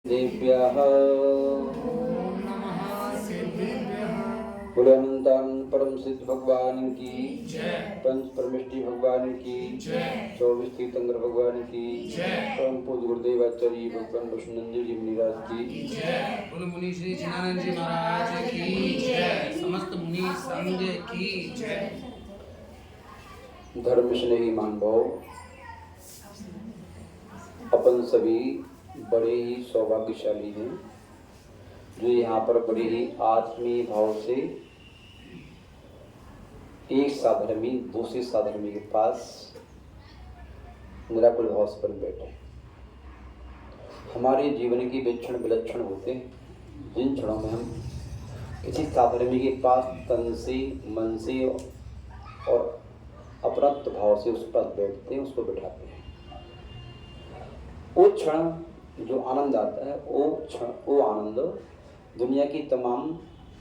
देव्याः ओम नमः सिद्धेभ्यः। बोलो अनंतान परम सिद्ध भगवान की जय। पंच परमेष्टि भगवान की जय। 24 तीर्थंकर भगवान की जय। परम पूज्य गुरुदेवाचार्य भगवान वैष्णव जी मुनिराज की जय। बोलो मुनि श्री चिन्नानंद जी महाराज की जय। समस्त मुनि संघ की जय। धर्म स्नेही मानव, अपन सभी बड़े ही सौभाग्यशाली हैं जो यहाँ पर बड़े ही आत्मीय भाव से एक साधर्मी दूसरे साधर्मी के पास निराकुल भाव से पर बैठे। हमारे जीवन के वे क्षण विलक्षण होते हैं जिन क्षणों में हम किसी साधर्मी के पास तन से मन से और अपरत्व भाव से उस पर बैठते हैं, उसको बिठाते हैं। वो क्षण जो आनंद आता है वो आनंद दुनिया की तमाम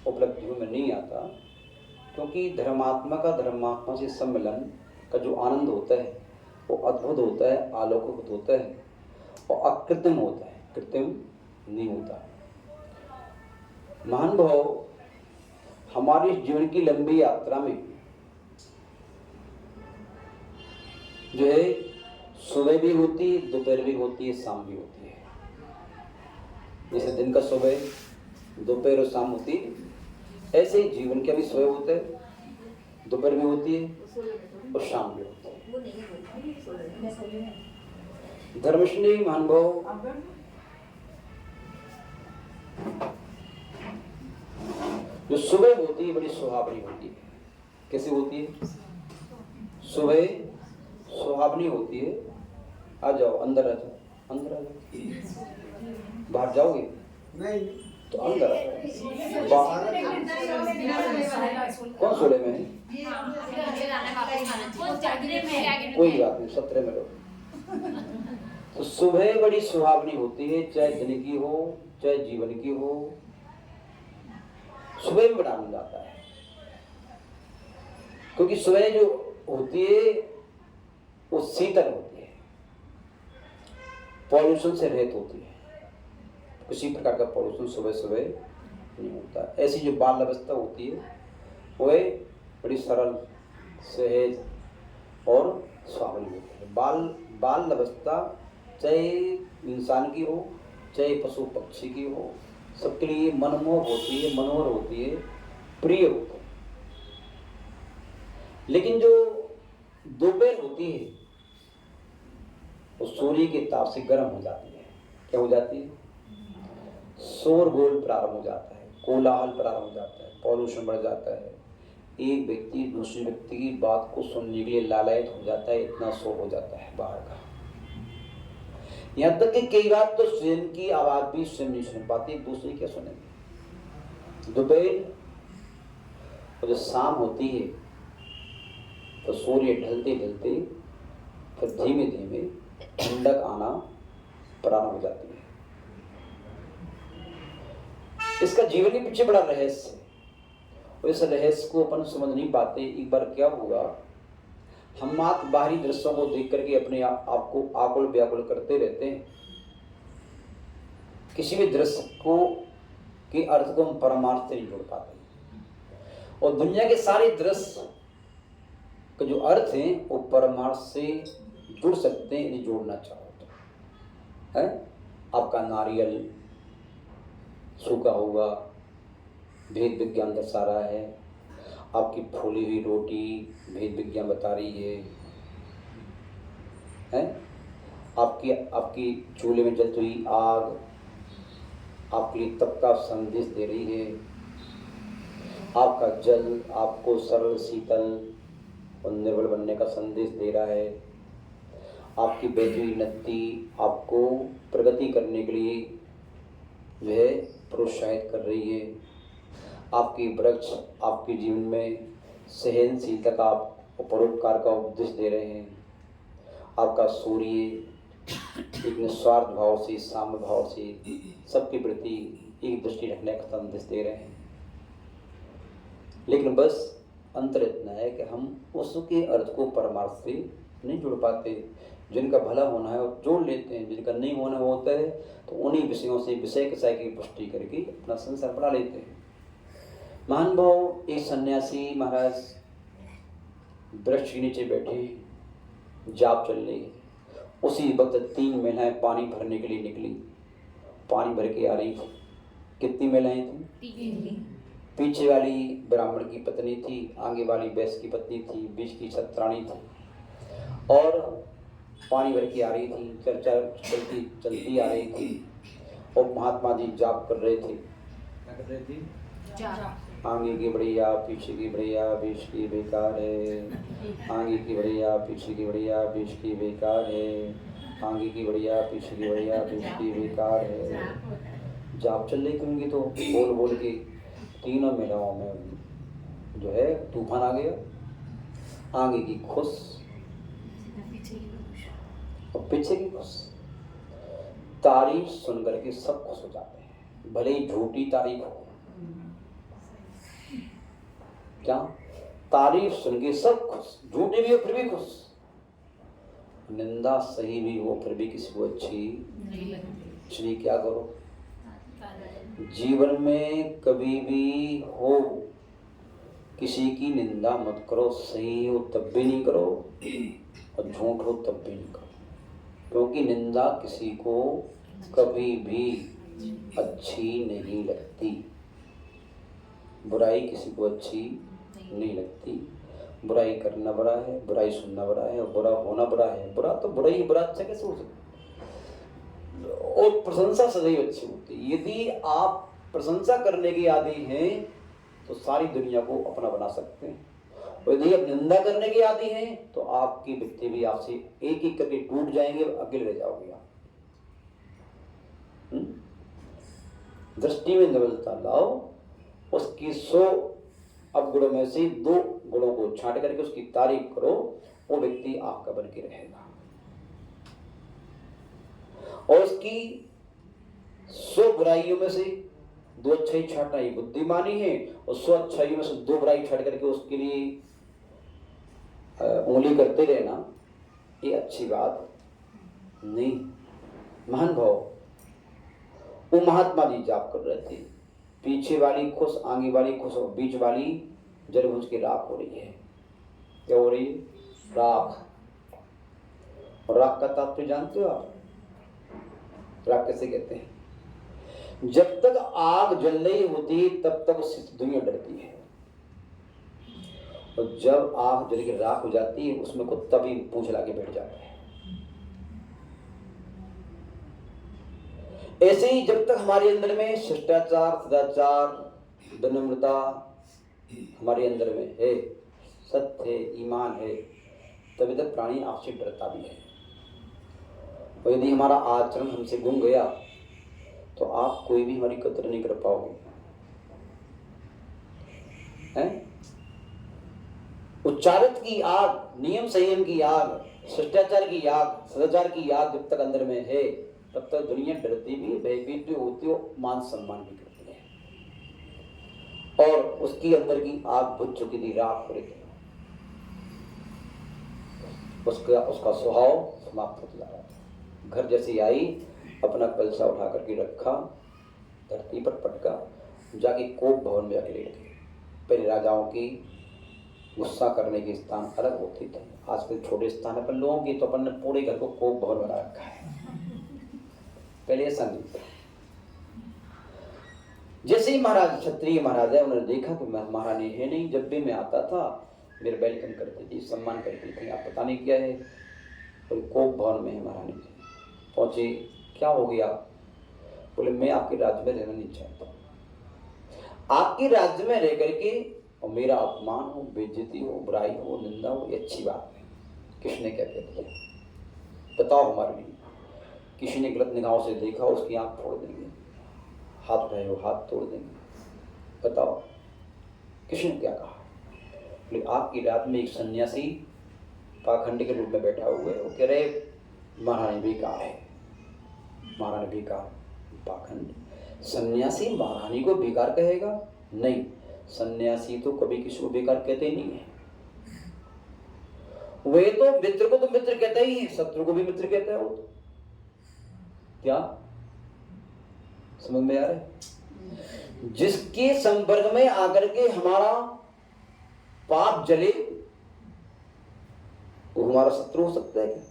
उपलब्धियों में नहीं आता, क्योंकि धर्मात्मा का धर्मात्मा से सम्मिलन का जो आनंद होता है वो अद्भुत होता है, अलौकिक होता है और अकृत्रिम होता है, कृत्रिम नहीं होता। महान भाव, हमारे जीवन की लंबी यात्रा में जो है सुबह भी होती है, दोपहर भी होती है, शाम भी होती है। जैसे दिन का सुबह, दोपहर और शाम होती है, ऐसे ही जीवन का भी सुबह होता है, दोपहर भी होती है और शाम भी होती है। धर्मस्नेही महानुभाव, जो सुबह होती है बड़ी सुहावनी होती है। कैसे होती है? सुबह सुहावनी होती है। आ जाओ, अंदर आ जाओ, अंदर आ जाओ। बाहर जाओगे? नहीं तो अंदर आ जाओ। कौन सोले में है? कोई बात नहीं, 17 में रहो। तो सुबह बड़ी सुहावनी होती है, चाहे दिन की हो चाहे जीवन की हो, सुबह में बड़ा आनंद आता है। क्योंकि सुबह जो होती है वो शीतल होती है, पॉल्यूशन से रहित होती है, किसी प्रकार का पॉल्यूशन सुबह सुबह नहीं होता। ऐसी जो बाल अवस्था होती है वह बड़ी सरल, सहज और सुहावनी होती है। बाल अवस्था चाहे इंसान की हो चाहे पशु पक्षी की हो, सबके लिए मनमोहक होती है, मनोहर होती है, प्रिय होती है। लेकिन जो दोपहर होती है वो सूर्य के ताप से गर्म हो जाती है। क्या हो जाती है? शोरगुल प्रारंभ हो जाता है, कोलाहल प्रारंभ हो जाता है, पॉल्यूशन बढ़ जाता है। एक व्यक्ति दूसरे व्यक्ति की बात को सुनने के लिए लालायित हो जाता है, इतना शोर हो जाता है बाहर का। यहाँ तक कि कई बार तो स्वयं की आवाज भी स्वयं नहीं सुन पाती, दूसरी क्या सुनेंगे। दोपहर और जो शाम होती है तो सूर्य ढलते ढलते फिर धीमे धीमे ठंडक आना प्रारंभ हो जाती है। इसका जीवन के पीछे बड़ा रहस्य है और इस रहस्य को अपन समझ नहीं पाते। एक बार क्या हुआ, हम मात्र बाहरी दृश्यों को देख करके अपने आप को आकुल व्याकुल करते रहते हैं। किसी भी दृश्य को के अर्थ को हम परमार्थ से नहीं जोड़ पाते, और दुनिया के सारे दृश्य का जो अर्थ है वो परमार्थ से जुड़ सकते हैं यदि जोड़ना चाहो तो। है आपका नारियल सूखा हुआ भेद विज्ञान दर्शा रहा है, आपकी फूली हुई रोटी भेद विज्ञान बता रही है? आपकी चूल्हे में जलती हुई आग आपके लिए तप का संदेश दे रही है। आपका जल आपको सरल, शीतल और निर्बल बनने का संदेश दे रहा है। आपकी बहती हुई नदी आपको प्रगति करने के लिए जो है प्रोत्साहित कर रही है। आपकी वृक्ष आपके जीवन में सहनशीलता का, परोपकार का उपदेश दे रहे हैं। आपका सूर्य एक निस्वार्थ भाव से, साम्य भाव से सबके प्रति एक दृष्टि रखने का संदेश दे रहे हैं। लेकिन बस अंतर इतना है कि हम उसके अर्थ को परमार्थ से नहीं जुड़ पाते। जिनका भला होना है वो जोड़ लेते हैं, जिनका नहीं होना होता है तो उन्हीं विषयों से विषय कसाय की पुष्टि करके अपना संसार बढ़ा लेते हैं। महान भाव, एक सन्यासी महाराज वृक्ष के नीचे बैठे, जाप चल रही है। उसी वक्त 3 महिलाएं पानी भरने के लिए निकली, पानी भर के आ रही थी। कितनी महिलाएं थी? पीछे वाली ब्राह्मण की पत्नी थी, आगे वाली वैश्य की पत्नी थी, बीच की छत्राणी थी और पानी भर के आ रही थी। चर्चा चलती आ रही थी और महात्मा जी जाप कर रहे थे। क्या कर रहे थे? आगे की बढ़िया, पीछे की बढ़िया, बीच की बेकार है। आगे की बढ़िया, पीछे की बढ़िया, बीच की बेकार है। आगे की बढ़िया, पीछे की बढ़िया, बीच की बेकार है। जाप चल रही थी तो बोल बोल के तीनों महिलाओं में जो है तूफान आ गया। आगे की खुश और पीछे की खुश। तारीफ सुन करके सब खुश हो जाते हैं, भले ही झूठी तारीफ हो। क्या? तारीफ सुन के सब खुश, झूठी भी हो फिर भी खुश, निंदा सही भी हो फिर भी किसी को अच्छी नहीं लगती। इसलिए क्या करो, जीवन में कभी भी हो किसी की निंदा मत करो। सही हो तब भी नहीं करो और झूठ हो तब भी नहीं करो, क्योंकि निंदा किसी को कभी भी अच्छी नहीं लगती। बुराई किसी को अच्छी नहीं लगती। बुराई करना बड़ा है, बुराई सुनना बड़ा है और बुरा होना बड़ा है। बुरा तो बुरा ही, बुरा अच्छा कैसे हो सकता? और प्रशंसा सदैव अच्छी होती है। यदि आप प्रशंसा करने के आदी हैं तो सारी दुनिया को अपना बना सकते हैं, और यदि आप निंदा करने के आदी हैं तो आपकी व्यक्ति भी आपसे एक एक करके टूट जाएंगे, अकेले रह जाओगे आप। दृष्टि में नवलता लाओ, उसकी 100 अवगुणों में से 2 गुणों को छांट करके उसकी तारीफ करो, वो व्यक्ति आपका बन के रहेगा। और उसकी 100 बुराइयों में से 2 अच्छाई छांटना ही बुद्धिमानी है, और 100 अच्छाइयों में से 2 बुराई छांट करके उसके लिए उंगली करते रहना, ये अच्छी बात नहीं। महान भाव, वो महात्मा जी जाप कर रहे थे। पीछे वाली खुश, आगे वाली खुश और बीच वाली जलभुज की राख हो रही है। क्या हो रही है? राख। और राख का तात्पर्य जानते हो आप? राख कैसे कहते हैं? जब तक आग जल रही होती तब तक उससे दुनिया डरती है, और जब आग जल के राख हो जाती है उसमें कुत्ता भी पूंछ लाके बैठ जाता है। ऐसे ही जब तक हमारे अंदर में शिष्टाचार, सदाचार, विनम्रता हमारे अंदर में है, सत्य है, ईमान है, तभी तक प्राणी आपसे डरता भी है। और यदि हमारा आचरण हमसे गुम गया तो आप कोई भी हमारी कदर नहीं कर पाओगे। उच्चारित की आग, नियम संयम की आग, शिष्टाचार की आग, सदाचार की आग जब तक अंदर में है तब तक दुनिया डरती भी, भयभीत भी होती है, मान सम्मान भी करती है। और उसकी अंदर की आग बुझ चुकी थी, राख हो रही थी, उसका स्वभाव समाप्त होता जा रहा था। घर जैसी आई, अपना कलशा उठा करके रखा, धरती पर पटका, जाके कोप भवन में जाके लेट गए। पहले राजाओं की गुस्सा करने के स्थान अलग होते थे, आजकल छोटे स्थान पर लोगों की तो अपन ने पूरे घर को कोप भवन बना रखा है। पहले ऐसा नहीं था। जैसे ही महाराज, क्षत्रिय महाराज है, उन्होंने देखा कि महारानी है नहीं। जब भी मैं आता था मेरे वेलकम करती थी, सम्मान करती थी। आप पता नहीं क्या है, कोई कोप भवन में है महारानी जी। पहुंचे, क्या हो गया? बोले मैं आपके राज्य में रहना नहीं चाहता। आपके राज्य में रह करके और मेरा अपमान हो, बेइज्जती हो, बुराई हो, निंदा हो, ये अच्छी बात है। किसने क्या कह दिया? बताओ हमारे लिए। किसी ने गलत निगाहों से देखा, उसकी आंख फोड़ देंगे, हाथ उठाए हो हाथ तोड़ देंगे। बताओ किसने क्या कहा? बोले आपकी रात में एक सन्यासी पाखंड के रूप में बैठा हुआ है, वो कह रहे महारानी बेकार है। महारानी बेकार, पाखंड। सन्यासी महारानी को बेकार कहेगा? नहीं, सन्यासी तो कभी किसी को बेकार कहते ही नहीं है। वे तो मित्र को तो मित्र कहता ही है, शत्रु को भी मित्र कहता है वो तो। क्या समझ में आ रहा है? जिसके संपर्क में आकर के हमारा पाप जले वो हमारा शत्रु हो सकता है क्या?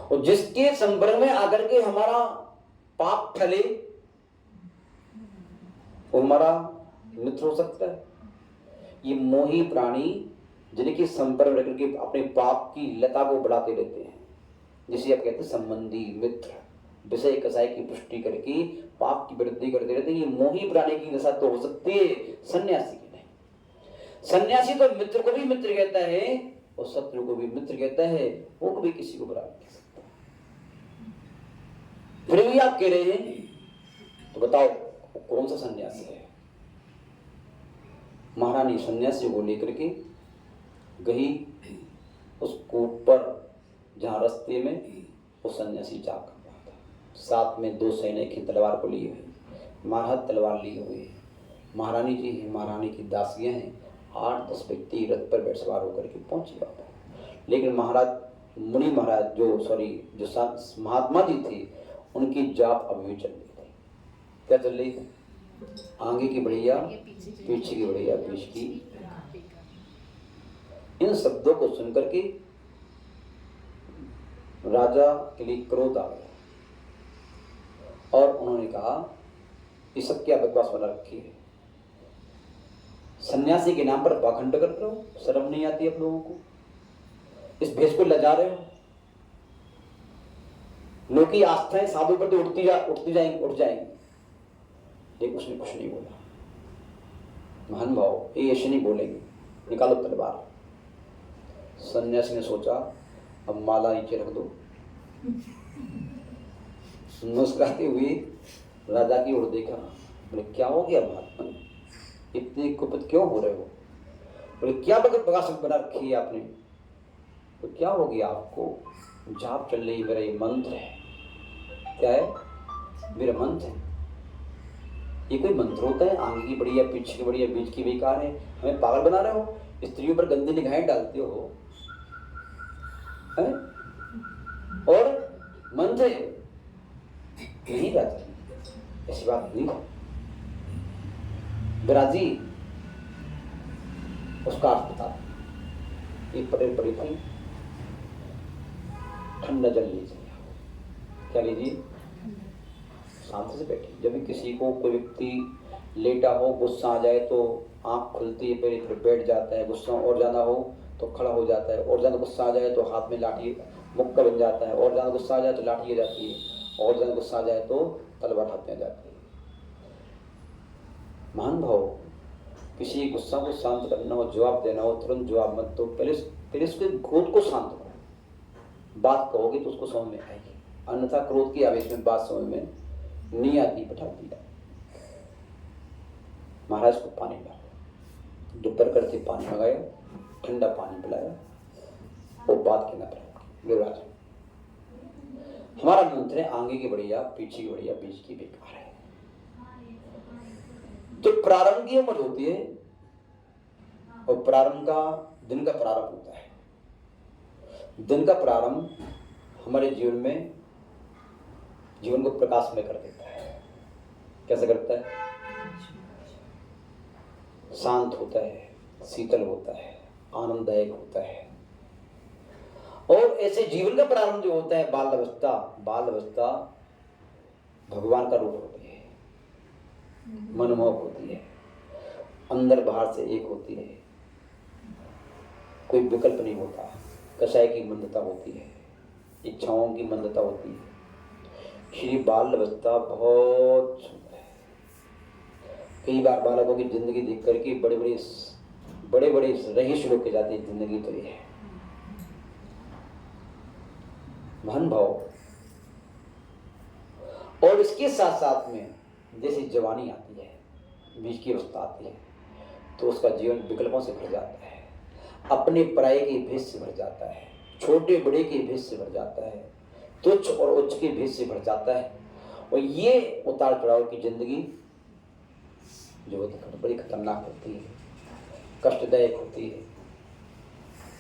और जिसके संपर्क में आकर के हमारा पाप फले वो हमारा मित्र हो सकता है? ये मोही प्राणी जिनके संपर्क में रख के अपने पाप की लता को बढ़ाते रहते हैं, जिसे आप कहते हैं संबंधी मित्र, विषय कसाय की पुष्टि करके पाप की वृद्धि करते रहते हैं। ये मोही प्राणी की दशा तो हो सकती है, सन्यासी की नहीं। सन्यासी तो मित्र को भी मित्र कहता है और शत्रु को भी मित्र कहता है, वो कभी किसी को बुरा नहीं कह सकता। फिर भी आप कह रहे हैं तो बताओ कौन सा सन्यासी है? महारानी सन्यासी को लेकर के गई उस कूप पर जहां रास्ते में वो सन्यासी जा कर रहा था। साथ में 2 सैनिक की तलवार को लिए हुए, महाराज तलवार लिए हुए। महारानी जी हैं, महारानी की दासियां हैं। 8-10 व्यक्ति रथ पर बैठ सवार होकर के पहुंचे वहां पर। लेकिन महाराज मुनि महाराज जो महात्मा जी थे उनकी जाप अभी भी चल रही थी। क्या चल रही थी? आगे की बढ़िया पीछे की बढ़िया बीच की। इन शब्दों को सुनकर के राजा के लिए क्रोध आ गया और उन्होंने कहा ये सब क्या बकवास बना रखी है? सन्यासी के नाम पर पाखंड कर रहे हो, शर्म नहीं आती आप लोगों को? इस भेष को लजा रहे हो। लोग की आस्थाएं साधु पर तो उठ जाएंगी। लेकिन उसने कुछ नहीं बोला। महान भाव ये ऐसे नहीं बोलेंगे, निकालो तलवार। सन्यासी ने सोचा अब माला नीचे रख दो। मुस्कुराते हुए राजा की ओर देखा। बोले क्या हो गया महात्मा, इतने कुपित क्यों हो रहे हो? बोले क्या बकवास बना रखी है आपने? तो क्या हो गया आपको? जाप चल रही, मेरा ये मंत्र है। क्या है? मेरा मंत्र है। ये कोई मंत्र होता है? आगे की बढ़िया पीछे की बढ़िया बीच की बेकार है। हमें पागल बना रहे हो, स्त्रियों पर गंदी निगाहें डालते हो है? और मंत्र नहीं राजा, ऐसी बात नहीं है। विराजी उसका अर्थ बता। एक पटेल पड़ी थी, ठंडा जल लीजिए। क्या लीजिए? शांति से बैठिए। जब भी किसी को कोई व्यक्ति लेटा हो, गुस्सा आ जाए तो आंख खुलती है, फिर बैठ जाता है। गुस्सा और ज़्यादा हो तो खड़ा हो जाता है, और ज़्यादा गुस्सा आ जाए तो हाथ में लाठी मुक्का बन जाता है, और ज़्यादा गुस्सा आ जाए तो लाठी आ जाती है, और ज़्यादा गुस्सा आ जाए तो तलवार हाथ में आ जाती है। महान भाव, किसी गुस्सा को शांत करना हो, जवाब देना हो, तुरंत जवाब मत दो। पहले उसके क्रोध को शांत करो। बात कहोगे तो उसको समझ में आएगी, अन्यथा क्रोध की आवेश में बात समझ में नहीं आती। बैठा दिया। महाराज को पानी डाला, दोपहर करते पानी मंगाया, ठंडा पानी पिलाया, वो बात कहना पड़ा। युवराज हमारा मंत्र है आगे की बढ़िया पीछे की बढ़िया बीच की बेकार है। तो प्रारंभ की उम्र होती है और प्रारंभ का दिन का प्रारंभ होता है। दिन का प्रारंभ हमारे जीवन को प्रकाशमय कर देता है। कैसे करता है? शांत होता है, शीतल होता है, आनंददायक होता है। और ऐसे जीवन का प्रारंभ जो होता है बाल अवस्था भगवान का रूप होती है, मनमोहक होती है, अंदर बाहर से एक होती है, कोई विकल्प नहीं होता, कसाय की मंदता होती है, इच्छाओं की मंदता होती है। श्री बाल अवस्था बहुत सुंदर है। कई बार बालकों की जिंदगी देख करके बड़े बड़े रहीश लोग के जाते हैं, जिंदगी तो ये है। महान भाव। और इसके साथ साथ में जैसे जवानी आती है, बीच की अवस्था आती है, तो उसका जीवन विकल्पों से भर जाता है, अपने पराये के भेद से भर जाता है, छोटे बड़े के भेद से भर जाता है, तुच्छ और उच्च के भेद से भर जाता है। और ये उतार चढ़ाव की जिंदगी जो बड़ी खतरनाक होती है, कष्टदायक होती है।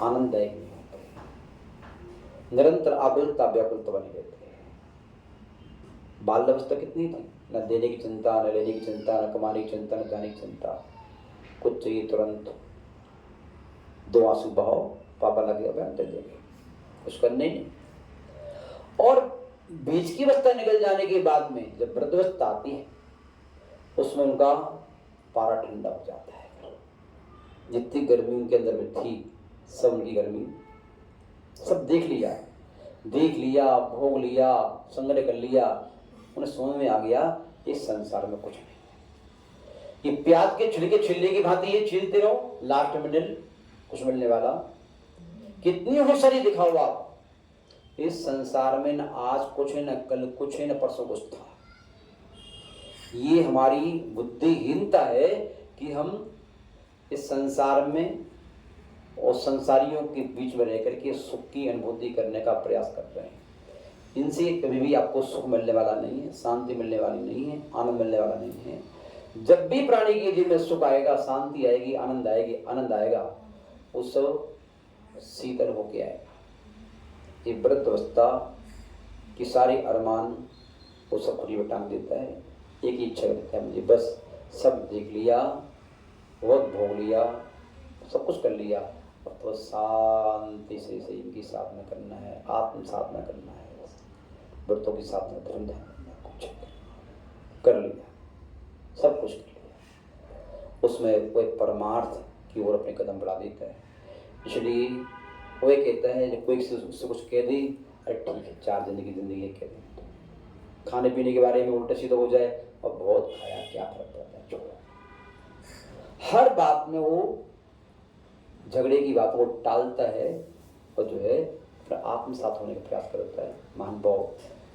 आनंददायक नहीं होते, निरंतर आकुलता व्याकुलता बनी रहती है। बाल अवस्था कितनी थी, न देने की चिंता, न लेने की चिंता, न कमाने की चिंता, न जाने की चिंता, कुछ चाहिए तुरंत, 2 आंसू बहाओ, पापा लगे अब दे देंगे, कुछ करने नहीं। और बीच की अवस्था निकल जाने के बाद में जब वृद्धावस्था आती है, उसमें उनका पारा ठंडा हो जाता है। जितनी गर्मी उनके अंदर में थी, सब उनकी गर्मी सब देख लिया, भोग लिया, संग्रह कर लिया, उन्हें समझ में आ गया इस संसार में कुछ नहीं। ये प्याज के छिलके छिलने की भांति ये छीलते रहो, लास्ट में कुछ मिलने वाला। कितनी होशियारी दिखाओ आप, इस संसार में न आज कुछ है, न कल कुछ है, न परसों कुछ था। ये हमारी बुद्धिहीनता है कि हम इस संसार में और संसारियों के बीच में रहकर के सुख की अनुभूति करने का प्रयास कर रहे हैं। इनसे कभी भी आपको सुख मिलने वाला नहीं है, शांति मिलने वाली नहीं है, आनंद मिलने वाला नहीं है। जब भी प्राणी के जीवन में सुख आएगा, शांति आएगी, आनंद आएगा, वो सब शीतल होके आएगा। ये वृद्धावस्था की सारी अरमान वो सब खुली टांग देता है। एक ही इच्छा करता है, मुझे बस सब देख लिया, वक्त भोग लिया, सब कुछ कर लिया, अब तो शांति से इनकी साधना करना है, आत्म साधना करना है, व्रतों की साधना, धर्म ध्यान करना, कुछ कर लिया, सब कुछ कर लिया। उसमें कोई परमार्थ की ओर अपने कदम बढ़ा देता है। इसलिए वो ये कहता है जब कोई उससे कुछ कह दी, अरे ठीक है, 4 दिन की जिंदगी है, कह दें। खाने पीने के बारे में उल्टा सीधा हो जाए, और बहुत खाया, क्या फर्क पड़ता है, छोड़ो। हर बात में वो झगड़े की बात को टालता है और जो है फिर आत्मसात होने का प्रयास करता है। महान भाव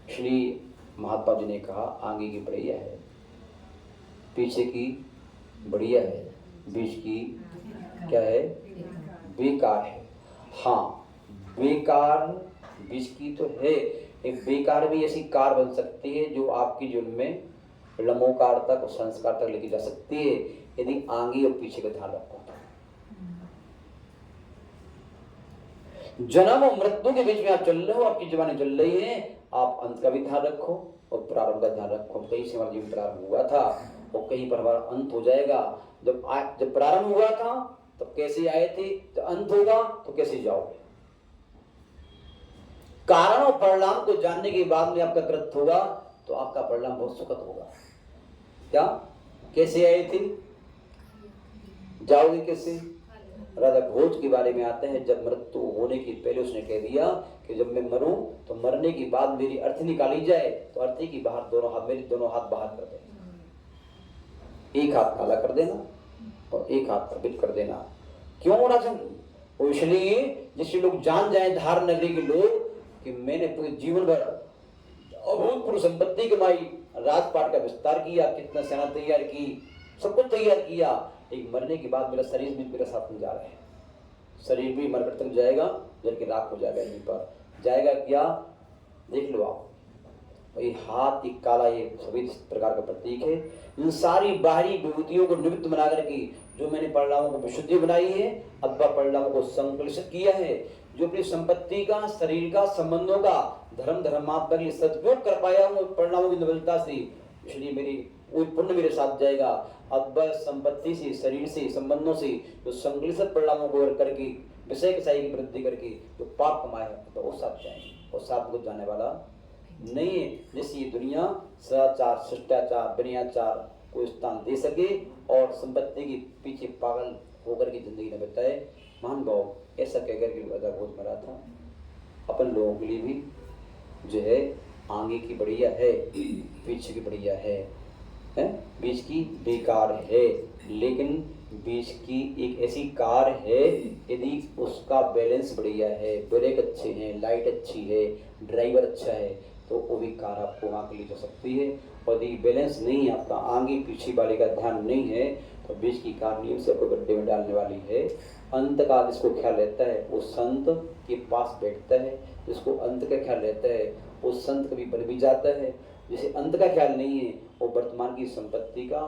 श्री महात्मा जी ने कहा, आगे की बढ़िया है, पीछे की बढ़िया है, बीच की क्या है, बेकार है। हाँ, बेकार बीच की तो है, एक बेकार भी ऐसी कार बन सकती है जो आपकी जीवन में लंबोकार तक और संस्कार तक लेके जा सकती है, यदि आगे और पीछे का ध्यान रखो। जन्म और मृत्यु के बीच में आप चल रहे हो, आपकी जवानी चल रही है, आप अंत का भी ध्यान रखो और प्रारंभ का ध्यान रखो। कहीं से हमारा जीवन प्रारंभ हुआ था और कहीं पर हमारा अंत हो जाएगा। जब प्रारंभ हुआ था तो कैसे आए थे, तो अंत होगा तो कैसे जाओगे। कारण और परिणाम को जानने के बाद में आपका कृत्य होगा तो आपका परिणाम बहुत सुखद होगा। क्या, कैसे आए थे, जाओगे कैसे। राजा भोज के बारे में आता है, जब मृत्यु होने की पहले उसने कह दिया कि जब मैं मरूं तो मरने के बाद मेरी अर्थी निकाली जाए तो अर्थी की बाहर मेरे दोनों हाथ बाहर कर देना, एक हाथ काला कर देना और एक हाथ प्रबित कर देना। क्यों राजन, वो इसलिए जिससे लोग जान जाए, धार नगरी के लोग, कि मैंने पूरे जीवन भर अभूतपूर्व संपत्ति कमाई, राजपाट का विस्तार किया, कितना सेना तैयार की, सब कुछ तैयार किया, एक मरने के बाद मेरा शरीर भी मेरे साथ में जा रहा है, शरीर भी मरकर तक जाएगा, जल के राख हो जाएगा, यहीं पर जाएगा क्या, देख लो आप। ये हाथ, एक काला, ये सभी प्रकार का प्रतीक है। इन सारी बाहरी विभूतियों को निमित्त बना करके जो मैंने परिणामों को विशुद्धि बनाई है अथवा परिणामों को संकलित किया है, जो अपनी संपत्ति का, शरीर का, संबंधों का धर्मात्मा के लिए सदुपयोग कर पाया हूँ परिणामों की निबलता से, इसलिए मेरी वो पुण्य मेरे साथ जाएगा। अथवा संपत्ति से, शरीर से, संबंधों से जो संकलित परिणामों को करके विषय कसाई की वृद्धि करके जो पाप कमाए तो वो साथ जाएंगे, और साथ को जाने वाला नहीं है। जैसे ये दुनिया सदाचार, शिष्टाचार, विनयाचार को स्थान दे सके और संपत्ति के पीछे पागल होकर की जिंदगी न बिताए। महान भाव ऐसा कहकर के राजा भोज मरा था। अपन लोगों के लिए भी जो है आगे की बढ़िया है, पीछे की बढ़िया है, बीच की बेकार है, लेकिन बीच की एक ऐसी कार है, यदि उसका बैलेंस बढ़िया है, ब्रेक अच्छे हैं, लाइट अच्छी है, ड्राइवर अच्छा है, तो वो भी कार आपको वहाँ के लिए जा सकती है। और यदि बैलेंस नहीं है, आपका आगे पीछे वाले का ध्यान नहीं है, तो बीच की कार नियम से आपको गड्ढे में डालने वाली है। अंत का जिसको ख्याल रहता है वो संत के पास बैठता है, जिसको अंत का ख्याल रहता है वो संत कभी बन भी जाता है। जिसे अंत का ख्याल नहीं है वो वर्तमान की संपत्ति का,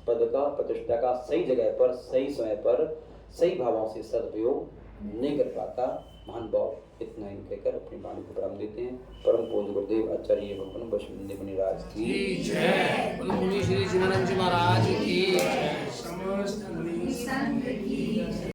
पद का, प्रतिष्ठा का सही जगह पर, सही समय पर, सही भावों से सदुपयोग नहीं कर पाता, महान भाव इतना ही कहकर अपनी वाणी को विराम देते हैं। परम पूज्य गुरुदेव आचार्य भगवान वैष्णव मुनिराज की जय। बोलो मुनि श्री जिनानंद जी महाराज की जय। समस्त मुनि संघ की